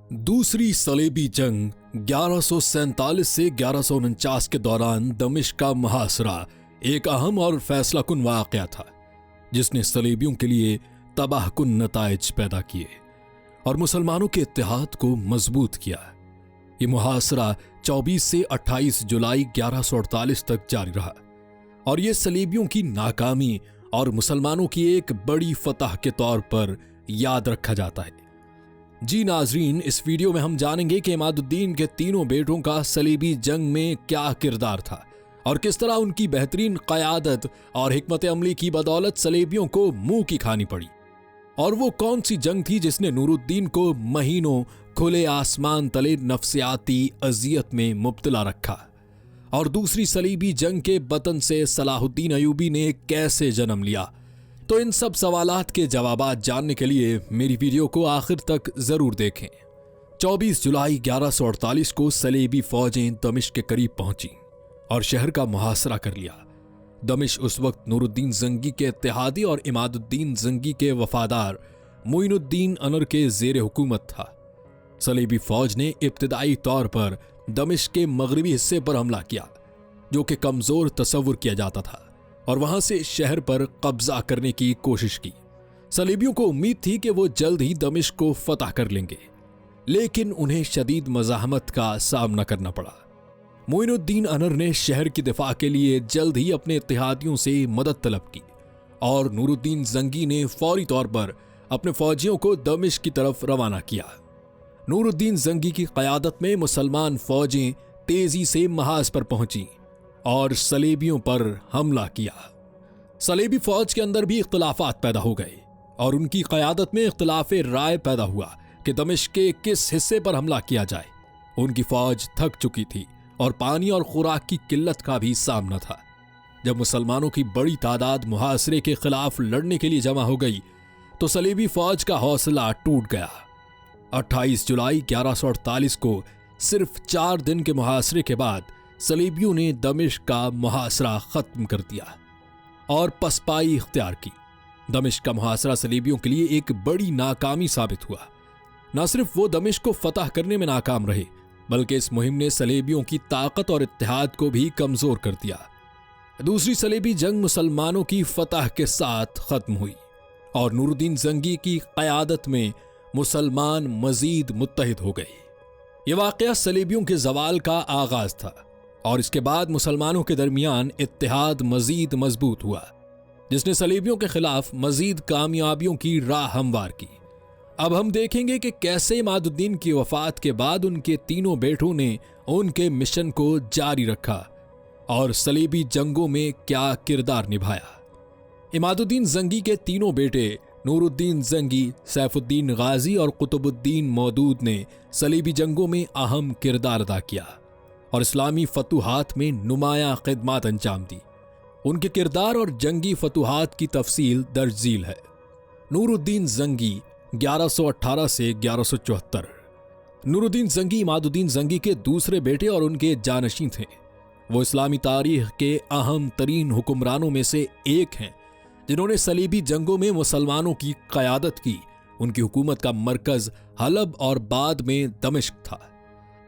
दूसरी सलेबी जंग 1147 से 1149 के दौरान दमिश्क का मुहासरा एक अहम और फैसलाकुन वाक़या था, जिसने सलेबियों के लिए तबाहकुन नताइज पैदा किए और मुसलमानों के इत्तेहाद को मजबूत किया। ये मुहासरा 24 से 28 जुलाई 1148 तक जारी रहा और ये सलेबियों की नाकामी और मुसलमानों की एक बड़ी फतह के तौर पर याद रखा जाता है। जी नाजरीन, इस वीडियो में हम जानेंगे कि इमादुद्दीन के तीनों बेटों का सलीबी जंग में क्या किरदार था और किस तरह उनकी बेहतरीन क़यादत और हिकमत अमली की बदौलत सलेबियों को मुंह की खानी पड़ी, और वो कौन सी जंग थी जिसने नूरुद्दीन को महीनों खुले आसमान तले नफ्सियाती अजियत में मुब्तला रखा, और दूसरी सलीबी जंग के बतन से सलाहुद्दीन अयूबी ने कैसे जन्म लिया। तो इन सब सवालात के जवाबात जानने के लिए मेरी वीडियो को आखिर तक जरूर देखें। 24 जुलाई 1148 को सलेबी फौजें दमिश्क के करीब पहुंची और शहर का मुहासरा कर लिया। दमिश्क उस वक्त नूरुद्दीन जंगी के इत्तेहादी और इमादुद्दीन जंगी के वफादार मोइनुद्दीन अनर के जेर हुकूमत था। सलेबी फौज ने इब्तिदाई तौर पर दमिश्क के मगरबी हिस्से पर हमला किया, जो कि कमजोर तस्वुर किया जाता था, और वहां से शहर पर कब्जा करने की कोशिश की। सलेबियों को उम्मीद थी कि वो जल्द ही दमिश्क को फतह कर लेंगे, लेकिन उन्हें शदीद मज़ाहमत का सामना करना पड़ा। मोइनुद्दीन अनर ने शहर की दिफा के लिए जल्द ही अपने इत्तेहादियों से मदद तलब की और नूरुद्दीन जंगी ने फौरी तौर पर अपने फौजियों को दमिश्क की तरफ रवाना किया। नूरुद्दीन जंगी की क़यादत में मुसलमान फौजें तेजी से महाज पर पहुंची और सलेबियों पर हमला किया। सलेबी फौज के अंदर भी इख्तिलाफात पैदा हो गए और उनकी क़यादत में इख्तिलाफ राय पैदा हुआ कि दमिश्क के किस हिस्से पर हमला किया जाए। उनकी फौज थक चुकी थी और पानी और खुराक की किल्लत का भी सामना था। जब मुसलमानों की बड़ी तादाद मुहासरे के खिलाफ लड़ने के लिए जमा हो गई तो सलेबी फौज का हौसला टूट गया। 28 जुलाई 1148 को सिर्फ 4 दिन के मुहासरे के बाद सलेबियों ने दमिश्क का मुहासरा खत्म कर दिया और पसपाई इख्तियार की। दमिश्क का मुहासरा सलेबियों के लिए एक बड़ी नाकामी साबित हुआ। न सिर्फ वो दमिश्क को फतह करने में नाकाम रहे, बल्कि इस मुहिम ने सलेबियों की ताकत और इत्तेहाद को भी कमजोर कर दिया। दूसरी सलेबी जंग मुसलमानों की फतह के साथ खत्म हुई और नूरुद्दीन जंगी की क़यादत में मुसलमान मजीद मुत्तहिद हो गए। ये वाक़या सलेबियों के जवाल का आगाज था और इसके बाद मुसलमानों के दरमियान इत्तेहाद मजीद मजबूत हुआ, जिसने सलेबियों के खिलाफ मजीद कामयाबियों की राह हमवार की। अब हम देखेंगे कि कैसे इमादुद्दीन की वफात के बाद उनके तीनों बेटों ने उनके मिशन को जारी रखा और सलेबी जंगों में क्या किरदार निभाया। इमादुद्दीन जंगी के तीनों बेटे नूरुद्दीन जंगी, सैफुद्दीन गाजी और कुतुबुद्दीन मौदूद ने सलेबी जंगों में अहम किरदार अदा किया और इस्लामी फतुहात में नुमाया खिदमत अंजाम दी। उनके किरदार और जंगी फतुहात की तफसील दर्ज झील है। नूरुद्दीन जंगी 1118 से 1174। नूरुद्दीन जंगी इमादुद्दीन जंगी के दूसरे बेटे और उनके जानशीं थे। वो इस्लामी तारीख के अहम तरीन हुक्मरानों में से एक हैं, जिन्होंने सलीबी जंगों में मुसलमानों की क़यादत की। उनकी हुकूमत का मरकज हलब और बाद में दमिश्क था।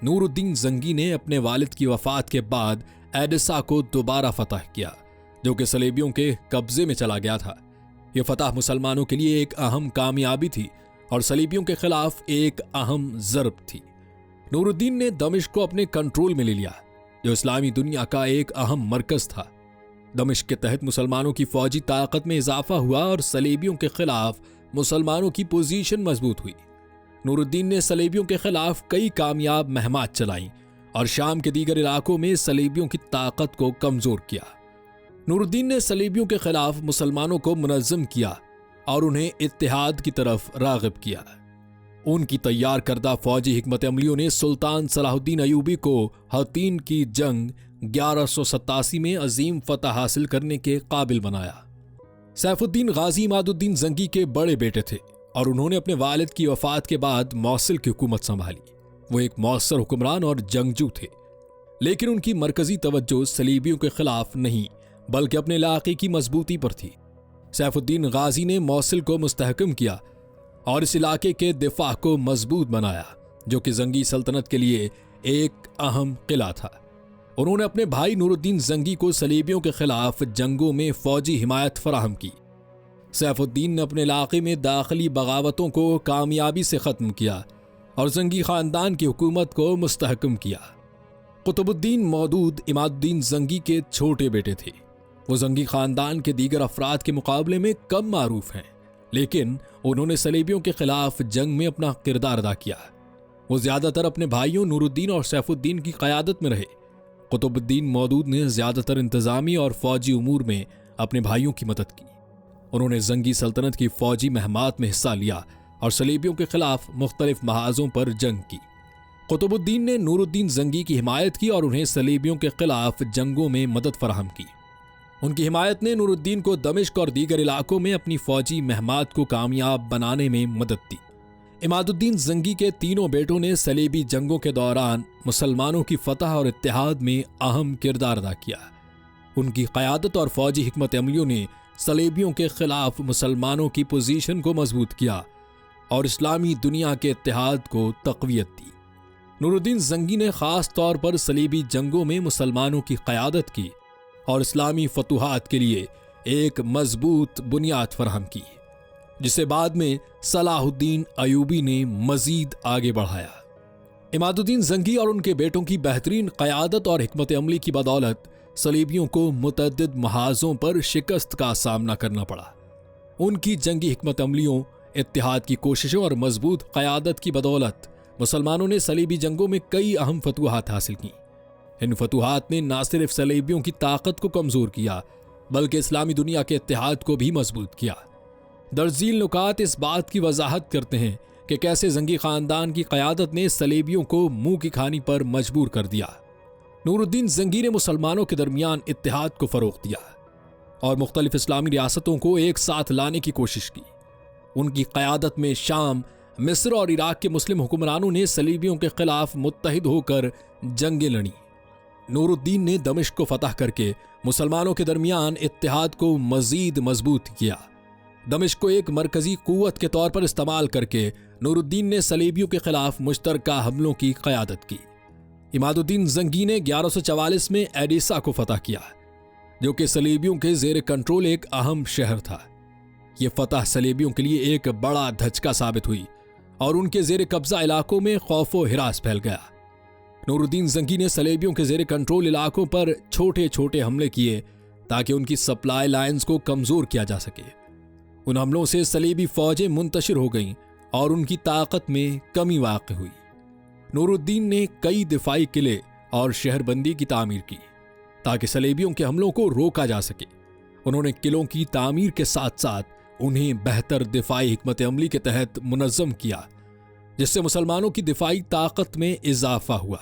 नूरुद्दीन जंगी ने अपने वालिद की वफात के बाद एडिसा को दोबारा फतह किया, जो कि सलेबियों के कब्जे में चला गया था। यह फतह मुसलमानों के लिए एक अहम कामयाबी थी और सलीबियों के खिलाफ एक अहम ज़र्ब थी। नूरुद्दीन ने दमिश्क को अपने कंट्रोल में ले लिया, जो इस्लामी दुनिया का एक अहम मरकज था। दमिश्क के तहत मुसलमानों की फौजी ताकत में इजाफा हुआ और सलेबियों के खिलाफ मुसलमानों की पोजीशन मजबूत हुई। नूरुद्दीन ने सलेबियों के खिलाफ कई कामयाब मुहिमात चलाई और शाम के दीगर इलाकों में सलेबियों की ताकत को कमजोर किया। नूरुद्दीन ने सलेबियों के खिलाफ मुसलमानों को मुनज़्ज़म किया और उन्हें इत्तेहाद की तरफ राग़िब किया। उनकी तैयार करदा फौजी हिकमत अमलियों ने सुल्तान सलाहुद्दीन अयूबी को हतीन की जंग 1187 में अजीम फतह हासिल करने के काबिल बनाया। सैफुद्दीन गाजी इमादुद्दीन जंगी के बड़े बेटे थे और उन्होंने अपने वालिद की वफात के बाद मौसिल की हुकूमत संभाली। वो एक मौसर हुक्मरान और जंगजू थे, लेकिन उनकी मरकजी तवज्जो सलीबियों के खिलाफ नहीं बल्कि अपने इलाके की मजबूती पर थी। सैफुद्दीन गाजी ने मौसिल को मुस्तहकम किया और इस इलाके के दिफा को मजबूत बनाया जो कि जंगी सल्तनत के लिए एक अहम किला था। उन्होंने अपने भाई नूरुद्दीन जंगी को सलीबियों के खिलाफ जंगों में फौजी हिमायत फराहम की। सैफुद्दीन ने अपने इलाके में दाखिली बगावतों को कामयाबी से ख़त्म किया और जंगी ख़ानदान की हुकूमत को मुस्तहकम किया। कुतुबुद्दीन मौदूद इमादुद्दीन जंगी के छोटे बेटे थे। वो जंगी ख़ानदान के दीगर अफराद के मुकाबले में कम मारूफ हैं, लेकिन उन्होंने सलीबियों के खिलाफ जंग में अपना किरदार अदा किया। वो ज़्यादातर अपने भाइयों नूरुद्दीन और सैफुद्दीन की क़यादत में रहे। कुतुबुद्दीन मौदूद ने ज़्यादातर इंतज़ामी और फ़ौजी उमूर में अपने भाइयों की मदद की। उन्होंने जंगी सल्तनत की फ़ौजी महमात में हिस्सा लिया और सलीबियों के खिलाफ मुख्तलिफ महाजों पर जंग की। कुतुबुद्दीन ने नूरुद्दीन जंगी की हिमायत की और उन्हें सलीबियों के खिलाफ जंगों में मदद फराहम की। उनकी हिमायत ने नूरुद्दीन को दमिश्क और दीगर इलाकों में अपनी फ़ौजी महमात को कामयाब बनाने में मदद दी। इमादुद्दीन जंगी के तीनों बेटों ने सलीबी जंगों के दौरान मुसलमानों की फतह और इत्तेहाद में अहम किरदार अदा किया। उनकी क़यादत और फ़ौजी हिकमत अमलियों ने सलीबियों के खिलाफ मुसलमानों की पोजीशन को मजबूत किया और इस्लामी दुनिया के इत्तेहाद को तक़वियत दी। नूरुद्दीन जंगी ने ख़ास तौर पर सलीबी जंगों में मुसलमानों की क़यादत की और इस्लामी फतूहात के लिए एक मजबूत बुनियाद फराहम की, जिसे बाद में सलाहुद्दीन अयूबी ने मजीद आगे बढ़ाया। इमादुद्दीन जंगी और उनके बेटों की बेहतरीन क़यादत और हिकमत अमली की बदौलत सलीबियों को मुतअद्दिद महाजों पर शिकस्त का सामना करना पड़ा। उनकी जंगी हिकमत अमलियों, इत्तिहाद की कोशिशों और मजबूत क़यादत की बदौलत मुसलमानों ने सलीबी जंगों में कई अहम फतूहात हासिल की। इन फतूहात ने न सिर्फ सलीबियों की ताकत को कमज़ोर किया, बल्कि इस्लामी दुनिया के इत्तिहाद को भी मजबूत किया। दर्जील नुकात इस बात की वजाहत करते हैं कि कैसे जंगी ख़ानदान की क़यादत ने सलीबियों को मुंह की खानी पर मजबूर कर दिया। नूरुद्दीन जंगी ने मुसलमानों के दरमियान इत्तिहाद को फ़रोग़ दिया और मुख्तलिफ इस्लामी रियासतों को एक साथ लाने की कोशिश की। उनकी क़यादत में शाम, मिस्र और इराक के मुस्लिम हुक्मरानों ने सलीबियों के खिलाफ मुत्तहिद होकर जंगें लड़ी। नूरुद्दीन ने दमिश्क को फतह करके मुसलमानों के दरमियान इत्तिहाद को मजीद मजबूत किया। दमिश्क को एक मरकजी कुव्वत के तौर पर इस्तेमाल करके नूरुद्दीन ने सलीबियों के खिलाफ मुश्तरका हमलों की क़यादत की। इमादुद्दीन जंगी ने 1144 में एडिसा को फतह किया, जो कि सलीबियों के ज़ेर कंट्रोल एक अहम शहर था। यह फतह सलीबियों के लिए एक बड़ा धचका साबित हुई और उनके ज़ेर कब्जा इलाकों में खौफ व हिरास फैल गया। नूरुद्दीन जंगी ने सलीबियों के ज़ेर कंट्रोल इलाकों पर छोटे छोटे हमले किए ताकि उनकी सप्लाई लाइन्स को कमज़ोर किया जा सके। उन हमलों से सलीबी फ़ौजें मुंतशिर हो गईं और उनकी ताकत में कमी वाक़ हुई। नूरुद्दीन ने कई दिफाई किले और शहरबंदी की तामीर की ताकि सलीबियों के हमलों को रोका जा सके। उन्होंने किलों की तामीर के साथ साथ उन्हें बेहतर दिफाई हिकमत अमली के तहत मुनज़्ज़म किया, जिससे मुसलमानों की दिफाई ताकत में इजाफा हुआ।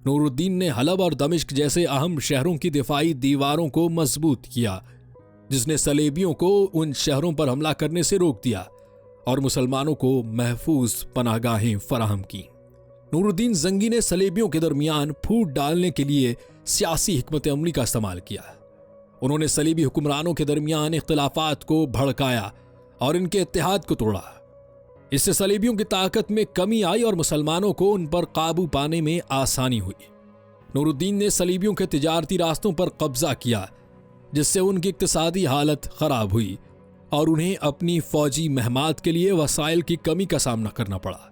नूरुद्दीन ने हलब और दमिश्क जैसे अहम शहरों की दिफाई दीवारों को मजबूत किया, जिसने सलीबियों को उन शहरों पर हमला करने से रोक दिया और मुसलमानों को महफूज पनाहगाहें फराहम की। नूरुद्दीन जंगी ने सलीबियों के दरमियान फूट डालने के लिए सियासी हिकमत अमली का इस्तेमाल किया। उन्होंने सलीबी हुक्मरानों के दरमियान इख्तिलाफात को भड़काया और इनके इत्तेहाद को तोड़ा। इससे सलीबियों की ताकत में कमी आई और मुसलमानों को उन पर काबू पाने में आसानी हुई। नूरुद्दीन ने सलीबियों के तिजारती रास्तों पर कब्जा किया, जिससे उनकी इक्तिसादी हालत खराब हुई और उन्हें अपनी फौजी महमात के लिए वसाइल की कमी का सामना करना पड़ा।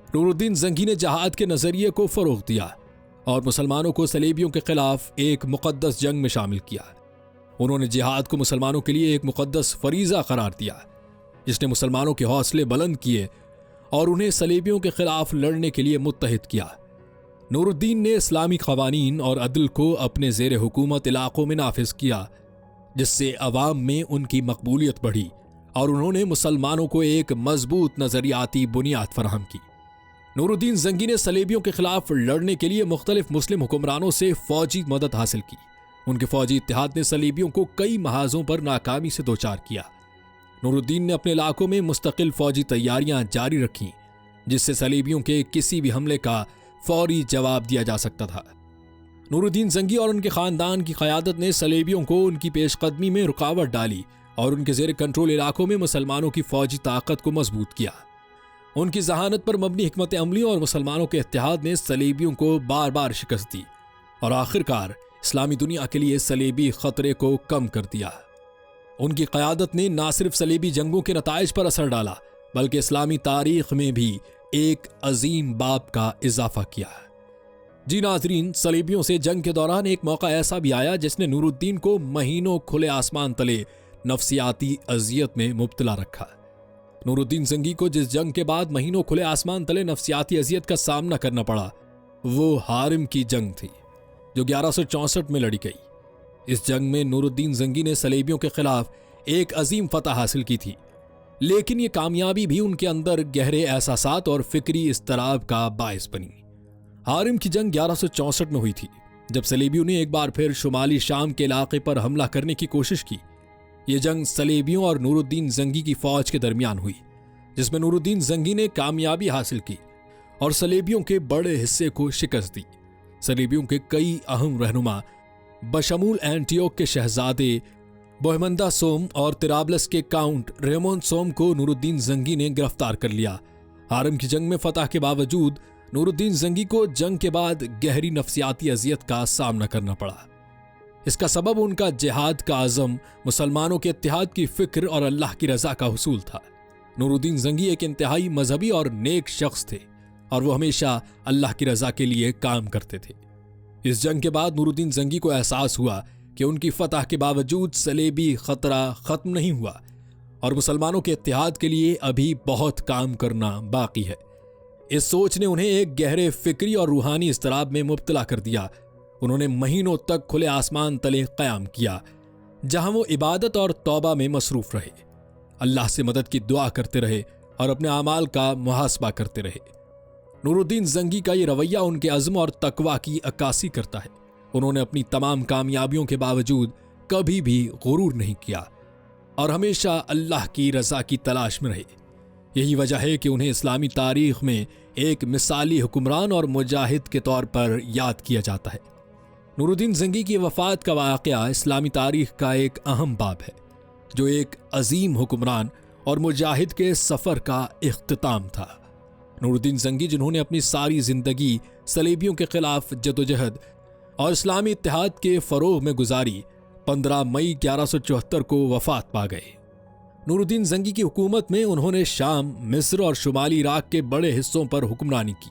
नूरुद्दीन जंगी ने जहाद के नजरिए को फरोग दिया और मुसलमानों को सलीबियों के खिलाफ एक मुकद्दस जंग में शामिल किया। उन्होंने जिहाद को मुसलमानों के लिए एक मुकद्दस फरीजा करार दिया, जिसने मुसलमानों के हौसले बुलंद किए और उन्हें सलीबियों के खिलाफ लड़ने के लिए मुत्तहिद किया। नूरुद्दीन ने इस्लामी क़वानीन और अदल को अपने ज़ेर हुकूमत इलाकों में नाफिज किया, जिससे अवाम में उनकी मकबूलियत बढ़ी और उन्होंने मुसलमानों को एक मजबूत नज़रियाती बुनियाद फराहम की। नूरुद्दीन जंगी ने सलीबियों के खिलाफ लड़ने के लिए मुख्तलिफ मुस्लिम हुक्मरानों से फौजी मदद हासिल की। उनके फौजी इत्तेहाद ने सलीबियों को कई महाजों पर नाकामी से दोचार किया। नूरुद्दीन ने अपने इलाकों में मुस्तकिल फौजी तैयारियां जारी रखीं, जिससे सलीबियों के किसी भी हमले का फौरी जवाब दिया जा सकता था। नूरुद्दीन जंगी और उनके ख़ानदान की क़यादत ने सलीबियों को उनकी पेशकदमी में रुकावट डाली और उनके ज़ेर कंट्रोल इलाकों में मुसलमानों की फौजी ताकत को मजबूत किया। उनकी जहानत पर मबनी हिकमत अमली और मुसलमानों के इत्तेहाद ने सलीबियों को बार बार शिकस्त दी और आखिरकार इस्लामी दुनिया के लिए सलीबी खतरे को कम कर दिया। उनकी क़यादत ने न सिर्फ सलीबी जंगों के नताइज पर असर डाला बल्कि इस्लामी तारीख में भी एक अजीम बाब का इजाफा किया। जी नाजरीन, सलीबियों से जंग के दौरान एक मौका ऐसा भी आया जिसने नूरुद्दीन को महीनों खुले आसमान तले नफ्सियाती अजियत में मुब्तला रखा। नूरुद्दीन जंगी को जिस जंग के बाद महीनों खुले आसमान तले नफ्सियाती अजियत का सामना करना पड़ा वो हारिम की जंग थी जो 1164 में लड़ी गई। इस जंग में नूरुद्दीन जंगी ने सलेबियों के खिलाफ एक अजीम फतह हासिल की थी, लेकिन ये कामयाबी भी उनके अंदर गहरे एहसासात और फिक्री इस्तराब का बायस बनी। हारिम की जंग 1164 में हुई थी जब सलेबियों ने एक बार फिर शुमाली शाम के इलाके पर हमला करने की कोशिश की। ये जंग सलेबियों और नूरुद्दीन जंगी की फौज के दरमियान हुई जिसमें नूरुद्दीन जंगी ने कामयाबी हासिल की और सलेबियों के बड़े हिस्से को शिकस्त दी। सलेबियों के कई अहम रहनुमा बशमूल एंटियोक के शहजादे बोहेमंदा सोम और तिराबलस के काउंट रेमोन सोम को नूरुद्दीन जंगी ने गिरफ्तार कर लिया। हारिम की जंग में फतह के बावजूद नूरुद्दीन जंगी को जंग के बाद गहरी नफ्सियाती अजियत का सामना करना पड़ा। इसका सबब उनका जिहाद का आज़म, मुसलमानों के इत्तेहाद की फिक्र और अल्लाह की रजा का हुसूल था। नूरुद्दीन जंगी एक इंतहाई मजहबी और नेक शख्स थे और वो हमेशा अल्लाह की रजा के लिए काम करते थे। इस जंग के बाद नूरुद्दीन जंगी को एहसास हुआ कि उनकी फतह के बावजूद सलेबी खतरा खत्म नहीं हुआ और मुसलमानों के इत्तेहाद के लिए अभी बहुत काम करना बाकी है। इस सोच ने उन्हें एक गहरे फिक्री और रूहानी इस्तराब में मुब्तला कर दिया। उन्होंने महीनों तक खुले आसमान तले क़याम किया जहां वो इबादत और तौबा में मसरूफ रहे, अल्लाह से मदद की दुआ करते रहे और अपने आमाल का मुहासबा करते रहे। नूरुद्दीन जंगी का ये रवैया उनके अज़्म और तकवा की अक्कासी करता है। उन्होंने अपनी तमाम कामयाबियों के बावजूद कभी भी गुरूर नहीं किया और हमेशा अल्लाह की रजा की तलाश में रहे। यही वजह है कि उन्हें इस्लामी तारीख में एक मिसाली हुक्मरान और मुजाहिद के तौर पर याद किया जाता है। नूरुद्दीन जंगी की वफ़ात का वाक़या इस्लामी तारीख का एक अहम बाब है जो एक अजीम हुक्मरान और मुजाहिद के सफ़र का इख्तिताम था। नूरुद्दीन जंगी जिन्होंने अपनी सारी ज़िंदगी सलेबियों के खिलाफ जदोजहद और इस्लामी इत्तेहाद के फ़रोग़ में गुजारी, 15 मई 1174 को वफ़ात पा गए। नूरुद्दीन जंगी की हुकूमत में उन्होंने शाम, मिस्र और शुमाली इराक के बड़े हिस्सों पर हुक्मरानी की।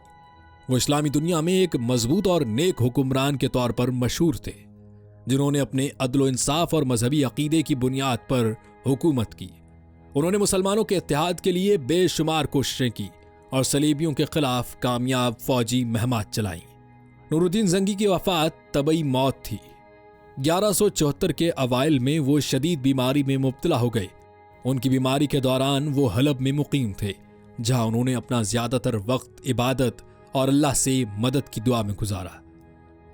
वो इस्लामी दुनिया में एक मजबूत और नेक हुक्मरान के तौर पर मशहूर थे जिन्होंने अपने अदल इंसाफ और मजहबी अकीदे की बुनियाद पर हुकूमत की। उन्होंने मुसलमानों के इत्तेहाद के लिए बेशुमार कोशिशें की और सलीबियों के खिलाफ कामयाब फौजी मुहिमात चलाई। नूरुद्दीन जंगी की वफ़ात तबई मौत थी। 1174 के अवाइल में वो शदीद बीमारी में मुब्तला हो गए। उनकी बीमारी के दौरान वो हलब में मुकीम थे जहां उन्होंने अपना ज़्यादातर वक्त इबादत और अल्लाह से मदद की दुआ में गुजारा।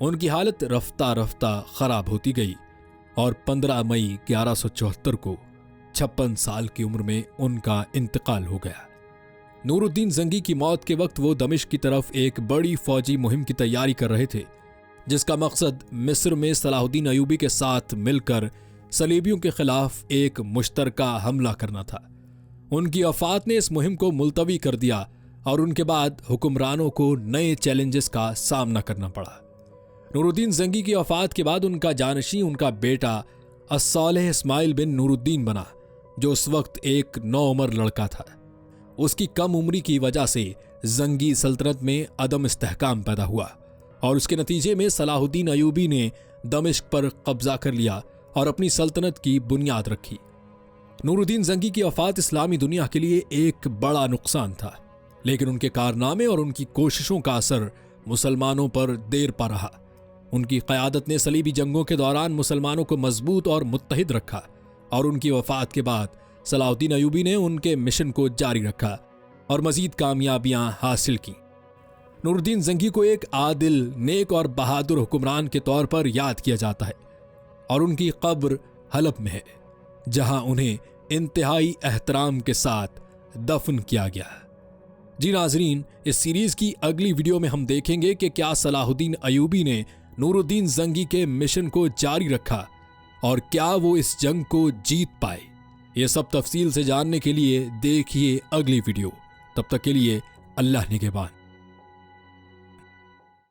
उनकी हालत रफ्ता रफ्ता ख़राब होती गई और 15 मई 1174 को 56 साल की उम्र में उनका इंतकाल हो गया। नूरुद्दीन जंगी की मौत के वक्त वो दमिश्क की तरफ एक बड़ी फौजी मुहिम की तैयारी कर रहे थे जिसका मकसद मिस्र में सलाहुद्दीन अयूबी के साथ मिलकर सलीबियों के खिलाफ एक मुश्तरका हमला करना था। उनकी वफ़ात ने इस मुहिम को मुलतवी कर दिया और उनके बाद हुक्मरानों को नए चैलेंजेस का सामना करना पड़ा। नूरुद्दीन जंगी की वफ़ात के बाद उनका जानशी उनका बेटा अस्सालेह इस्माइल बिन नूरुद्दीन बना जो उस वक्त एक नौउम्र लड़का था। उसकी कम उम्री की वजह से जंगी सल्तनत में अदम इस्तेहकाम पैदा हुआ और उसके नतीजे में सलाहुद्दीन अयूबी ने दमिश्क पर कब्जा कर लिया और अपनी सल्तनत की बुनियाद रखी। नूरुद्दीन जंगी की वफ़ात इस्लामी दुनिया के लिए एक बड़ा नुकसान था, लेकिन उनके कारनामे और उनकी कोशिशों का असर मुसलमानों पर देर पा रहा। उनकी क़यादत ने सलीबी जंगों के दौरान मुसलमानों को मजबूत और मुत्तहिद रखा और उनकी वफ़ात के बाद सलाहुद्दीन अयूबी ने उनके मिशन को जारी रखा और मजीद कामयाबियां हासिल की। नूरुद्दीन जंगी को एक आदिल, नेक और बहादुर हुक्मरान के तौर पर याद किया जाता है और उनकी कब्र हलब में है जहां उन्हें इंतहाई एहतराम के साथ दफन किया गया। जी नाजरीन, इस सीरीज की अगली वीडियो में हम देखेंगे कि क्या सलाहुद्दीन अयूबी ने नूरुद्दीन जंगी के मिशन को जारी रखा और क्या वो इस जंग को जीत पाए। ये सब तफसील से जानने के लिए देखिए अगली वीडियो। तब तक के लिए अल्लाह निगहबान।